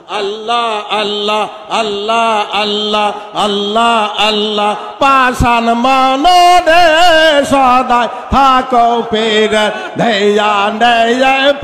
আল্লাহ আল্লাহ আল্লাহ আল্লাহ আল্লাহ আল্লাহ পাশান মনরে সদাই থাকো পীরের ধ্যানে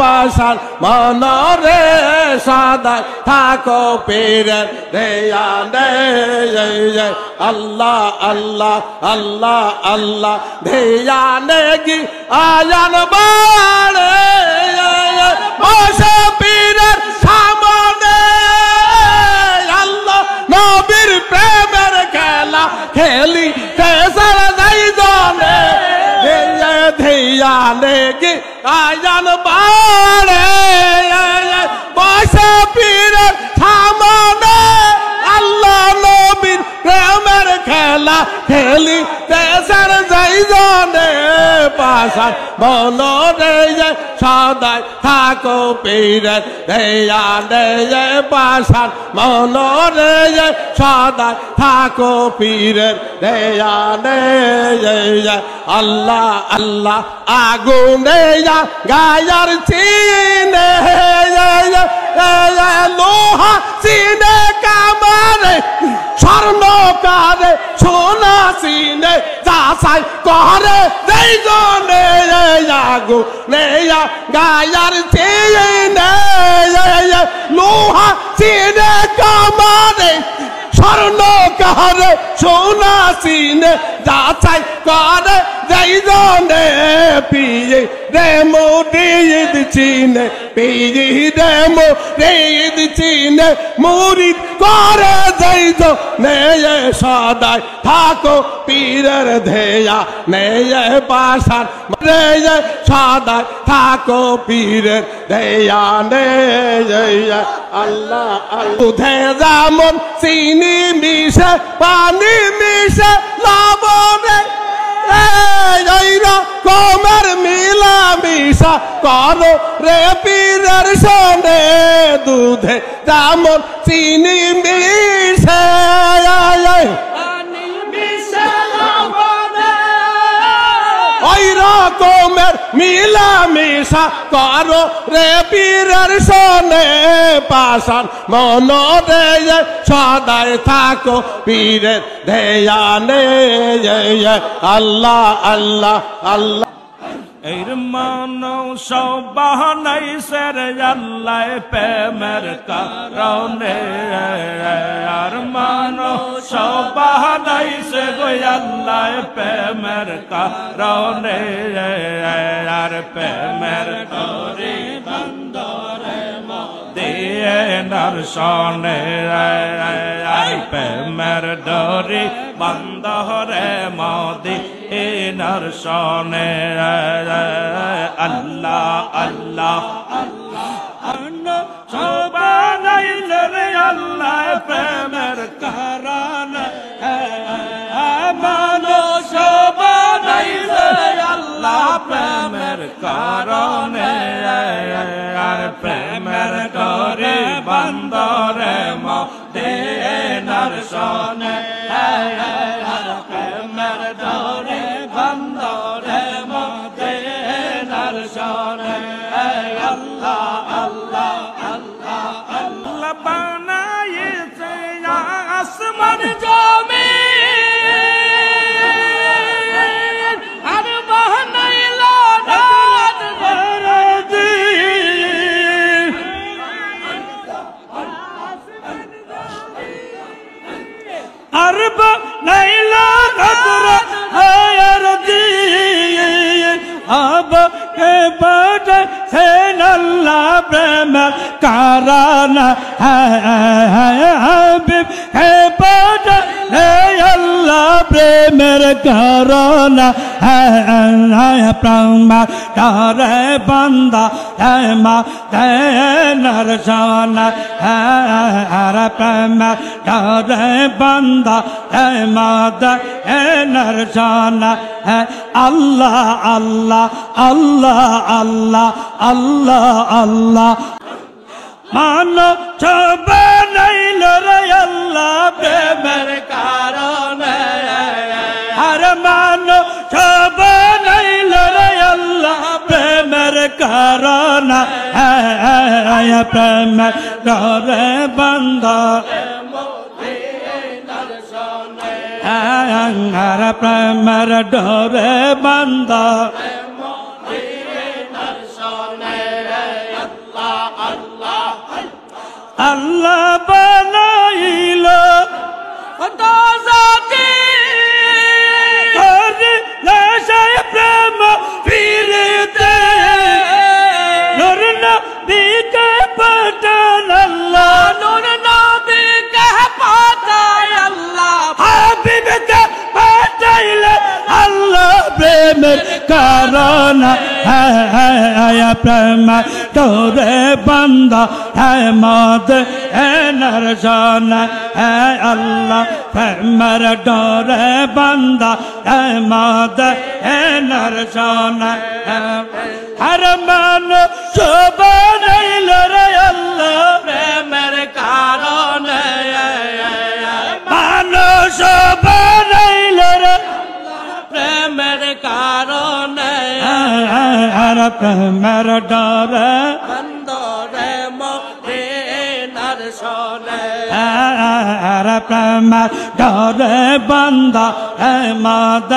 পাশান মনরে সদাই থাকো পীরের ধ্যানে আল্লাহ আল্লাহ আল্লাহ আল্লাহ ধ্যানে কি আয়ান বাড়ে বসে পীরের সামনে আল্লাহ নবীর প্রেমের খেলা খেলি তেসার যাই জনে ধ্যানে কি আয়ান বাড়ে বসে পীরের সামনে আল্লাহ নবীর প্রেমের খেলা খেলি তেসার যাই জনে পাশান মনরে সদাই থাকো পীরের ধ্যানে পাশান মনরে সদাই থাকো পীরের ধ্যানে আল্লাহ আল্লাহ আগুনে গায়ার চিনে লোহা চিনে কামারে স্বর্ণ কারে সোনা চিনে যাচাই করে যেই জনে আগুনে গায়ার চিনে লোহা চিনে কামারে স্বর্ণ কারে সোনা চিনে যাচাই করে যেই জনে পিয়ে রে মুরিদ চিনে পিয়ে রে মুরিদ চিনে মুরিদ করে যেই জনে সদাই থাকো পীরের ধ্যানে পাশান রে সদাই থাকো পীরের ধ্যানে আল্লাহ দুধে যেমন চিনি মিশে পানি মিশে লবণে কমের মিলা মিশা করো রে পীরের সনে দুধে যেমন চিনি মিশে ওই রকমের মিলা মিশা করো রে পীরের সনে পাশান মনরে সদাই থাকো পীরের ধ্যানে আল্লাহ আল্লাহ আল্লাহ এর মানব সবাই সের আল্লাহ প্রেমের কারণে আর মানব সবাই সে গো আল্লাহ প্রেমের কারণে আর প্রেমের তরি বন্দরে দিয়ে দর্শনে আর প্রেমের ডরি বন্দরে মোদি দর্শনে আল্লাহ আল্লাহ আল্লাহ সবাই রে আল্লাহ প্রেমের কারণে মানো সবাই রে আল্লাহ প্রেমের কারণে আর প্রেমের ডরি বন্দরে মোদি দর্শনে আর প্রেমের ডরি বন্দরে মোদি দর্শনে আল্লাহ আল্লাহ আল্লাহ আল্লাহ বানাইছে আসমান জমিন আর বানাইলো রাত ধরতি আর বানাইলো রাত ধরতি अब के बड़ से अल्लाह प्रेम कारण हबीब के बड़ से अल्लाह प्रेम कारण प्रेम करे बंदा मा नरसान हर प्रेम करे बंदा मा नरसान अल्लाह अल्लाह अल्लाह अल्लाह अल्लाह अल्लाह मानो छबे नहीं रे अल्लाह प्रेमेर कारणे हर मानो छबे नहीं रे अल्लाह प्रेमेर कारणे প্রেম ডরে বান্দা প্রেমের ডরে বান্দা আল্লাহ বানাইল প্রেম ফিরতে নূর নবীকে পাঠান আল্লাহ নূর নবীকে পাঠায় আল্লাহ হাবিবকে পাঠাইলে আল্লাহ প্রেমের কারণ প্রেম তোরে বান্দা মদ নরজন আল্লাহ প্রেমের ডরে বান্দা মদ নরজন হর মান শোভনাইল রে আল্লাহ প্রেমের কারণ মানুষ শোভনাইল রে প্রেমের কারণ প্রেমের ডরে বন্দরে মোরে নরসনে প্রেমের ডরে বন্দা মদ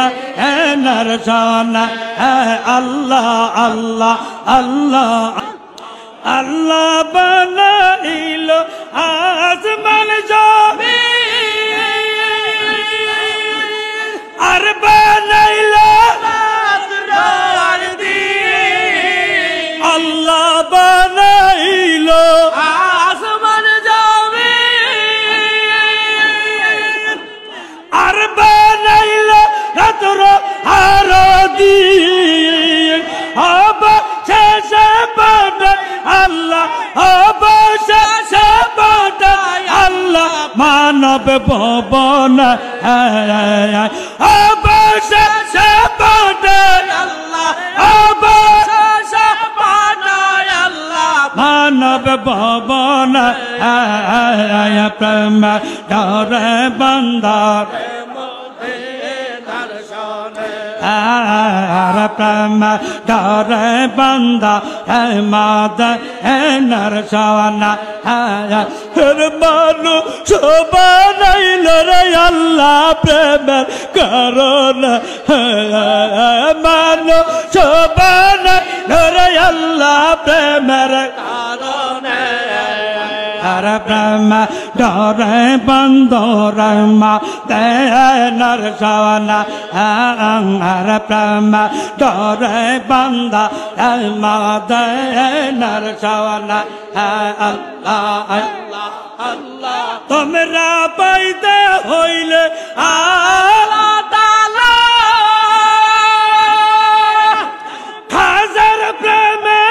নরসন আল্লাহ আল্লাহ আল্লাহ আল্লাহ বানাইল আসমান জমিন আর বানাইল আল্লাহ বানাইল আসমান জমিন আর বানাইল রাত্র আর দিন অবশেষে বানায় আল্লাহ অবশেষে বানায় আল্লাহ মানব ভবন অবশেষে বানায় আল্লাহ অবশেষে বানায় আল্লাহ মানব ভবন প্রেম ডরে বন্দার প্রেম ডরে বন্দা মদ নরসনা মানু শোভনাইল রে আল্লাহ প্রেমের কারণ মানু শোভনাইল রে আল্লাহ প্রেমের কারণ প্রেম ডরে বন্দর দে নরসনা প্রেম ডরে বন্দা মদ নরসনা আল্লাহ আল্লাহ আল্লাহ তোমরা পাইতে হইলে আল্লাহ তাআলা খাজার প্রেমে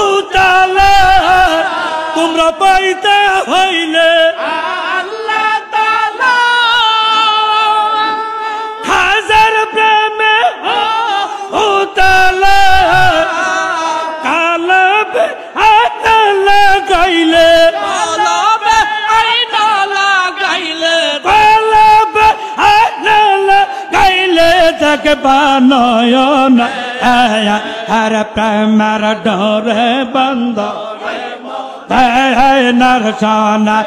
উতালা তোমরা পাইতে হইলে আল্লাহ তাআলা খাজার প্রেমে উতালা কালবে আতালা গাইলে কালবে আইনালা গাইলে কালবে আইনালা গাইলে তাকে বানয়ন হর প্রেমের ডরে বন্ধ নরসনা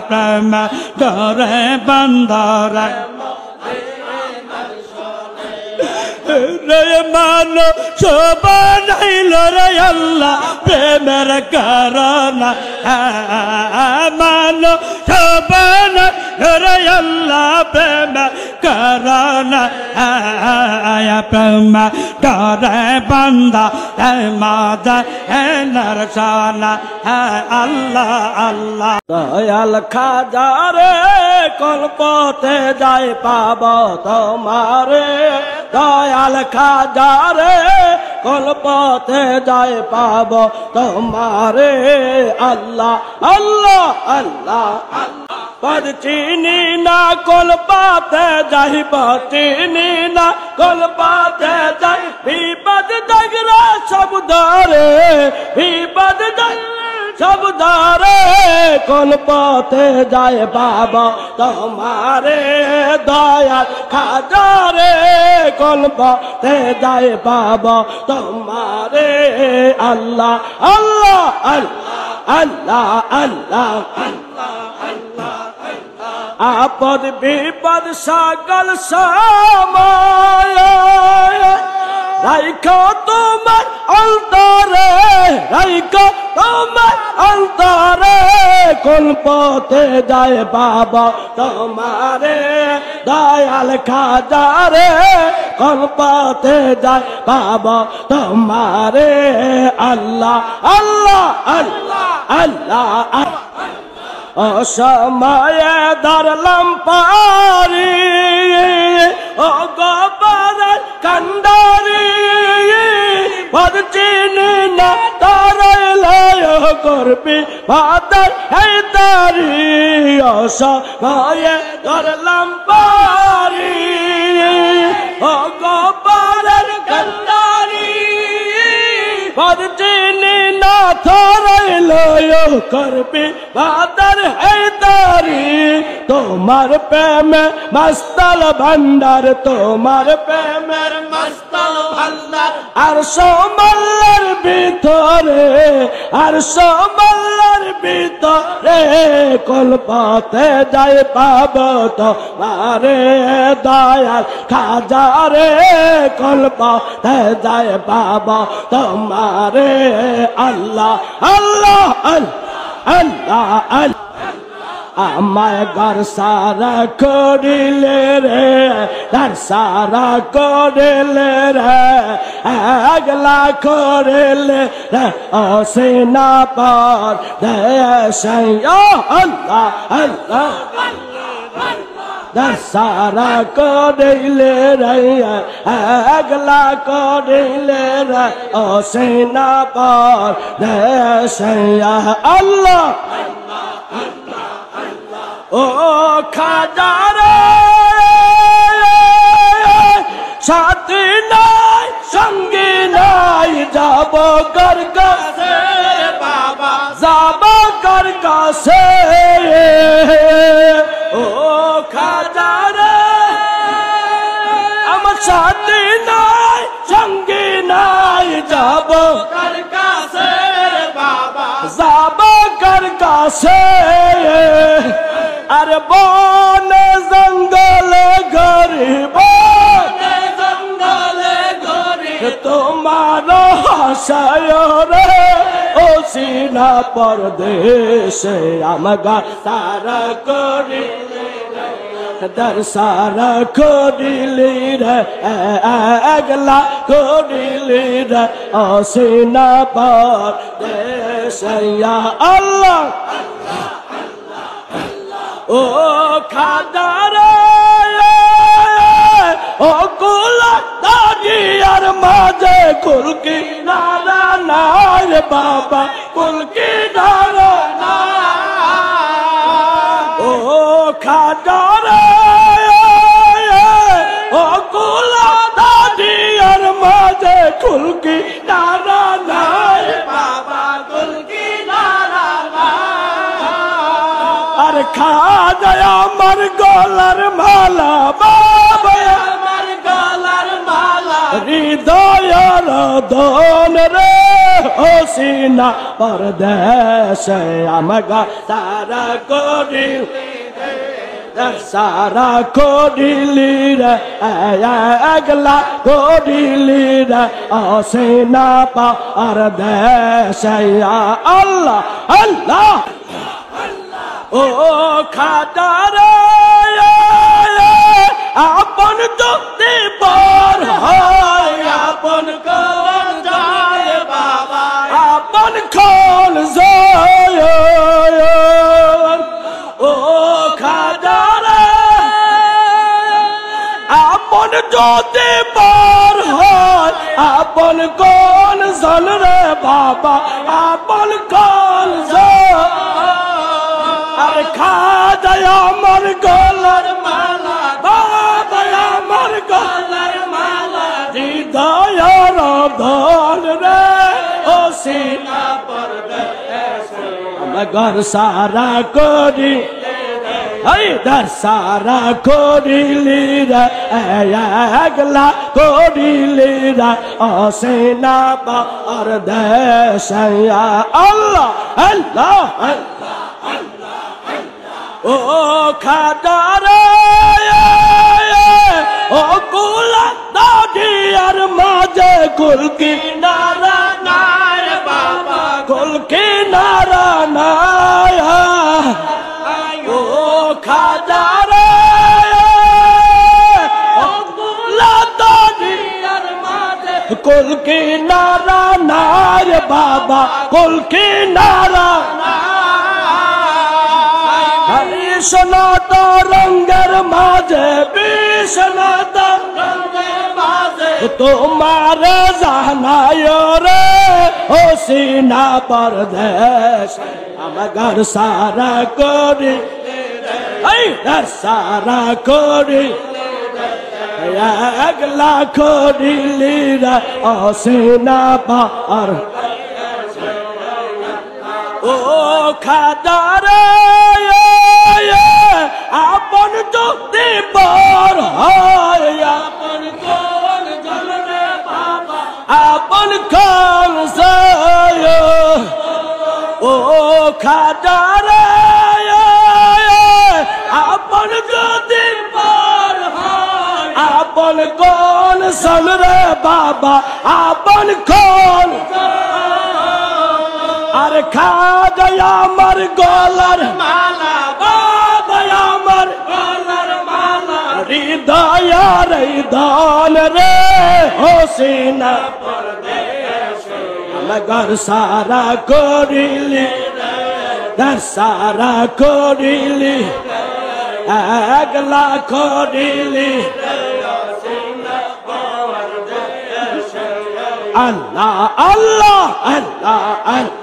প্রেম ডরে বন্দর মান শোভনাইল রে আল্লাহ প্রেমের কারণ মান শোভনাইল রে আল্লাহ প্রেমের কারণ প্রেম ডরে বন্দা মদ নরসনা আল্লাহ আল্লাহ দয়াল খাজারে কল্পতে যাই পাব তোমারে দয়াল খাজারে কল্পতে যাই পাব তোমারে আল্লাহ আল্লাহ আল্লাহ পদ চিনি না কল্পতে যাইব চিনি না কল্পতে যাই বিপদ দেখরা সব ধরে বিপদ সব ধরে কোন পথে যায় বাবা তোমারে দয়াল খাজা রে কোন পথে যায় বাবা তোমারে আল্লাহ আল্লাহ আল্লাহ আল্লাহ আল্লাহ আপদ বিপদ সকল সময় রাইখো তোমার অন্তরে রাইখো তোমার অন্তরে কোন পথে যায় বাবা তোমারে দয়াল খাজা রে কোন পথে যায় বাবা তোমারে আল্লাহ আল্লাহ আল্লাহ আল্লাহ অসময়ে ধরলাম পারি ও গোপালের কান্ডারি পদ চিনি না তারাইলায় করবি বাদার হেদারি অসময়ে ধরলাম পারি ও গোপালের কান্ডারি পদ চিনি না তারাইলায় করবি বাদার হেদারি তোমার প্রেমে মস্তল ভান্ডার তোমার প্রেমের মস্তল ভান্ডার আর সমল্লার ভিতরে আর সমল্লার ভিতরে কোন পথে যাই পাব তোমারে দয়াল খাজা রে কোন পথে যাই পাব তোমারে আল্লাহ আল্লাহ আল্লাহ আল্লাহ আমায় ঘর সারা করিলে রে ঘর সারা করিলে রে আগলা করিলে রে অসিনা পর আল্লাহ আল্লাহ দশারা করিলে রে আগলা করিলে রে অসিনা পর আল্লাহ ও খাজা রে সাথী নাই সঙ্গী নাই যাব কার কাছে বাবা যাব কার কাছে ও খাজা রে আমার সাথী নাই সঙ্গী নাই যাব কার কাছে বাবা যাব কার কাছে আর বনে জঙ্গলে গরিব জঙ্গলে গরিব তোমার হাসায় রে ও সিনা পরদেশে আমগা তারা করিলে দরসারা করিলি রে আগলা করিলি রে ও সিনা পরদেশে আল্লাহ ও খাজা রে ও কুলা দারিয়ার মাঝে কুলকি নারা নাই রে বাবা কুলকি নারা নাই ও খাজা রে ও কুলা দারিয়ার মাঝে কুলকি নারা নাই বাবা কুলকি নারা আর খাজা আমার গলার মালা বাবা আমার গলার মালা হৃদয়ের দন রে ও সিনা পরদেশে আমগা তারা করি সারা করিলি রে আগলা করিলি রে ও সিনা পরদেশে আল্লাহ আল্লাহ ও খাজা রে আপন যুক্তি পর হয় আপন কল যায় বাবা আপন কল যায় ও খাজা রে আপন যুক্তি পর হয় আপন কল জল রে বাবা আপন কল যায় আর খাজা আমার গলার মালা বাবা আমার গলার মালা হৃদয়ের ধন রে ও সিনা পরদেশে ঘর সারা করি দর সারা করিলি রে একলা করিলি রে অসেনা বার দেশ আল্লাহ আল্লাহ ও খাদারে ও কুলা দাদিয়ার মাঝে কুলকি নারা নার বাবা কুলকি নারা নায় ও খাদারে ও কুলা দাদিয়ার মাঝে কুলকি নারা নার বাবা কুলকি নারা বিষ্ণত রঙ্গের মাঝে বিষ্ণত রঙ্গের মাঝে তোমার জানায় রে হোসিনা পরদেশ আমার সারা করি সারা করি একলা করিলি রে হোসিনা পর ও খাদারে আপন যদি বর হয় আপন কোন জলরে বাবা আপন কোন সয় ও খাদারে আপন যদি বর হয় আপন কোন জলরে বাবা আপন কোন আর খাজা আমার গলার মালা বাবা আমার গলার মালা হৃদয় হৃদয় রে হোসিনা পরদেশ আমার সারা করিলি দর সারা করিলি একলা করিলি আল্লাহ আল্লাহ আল্লাহ আল্লাহ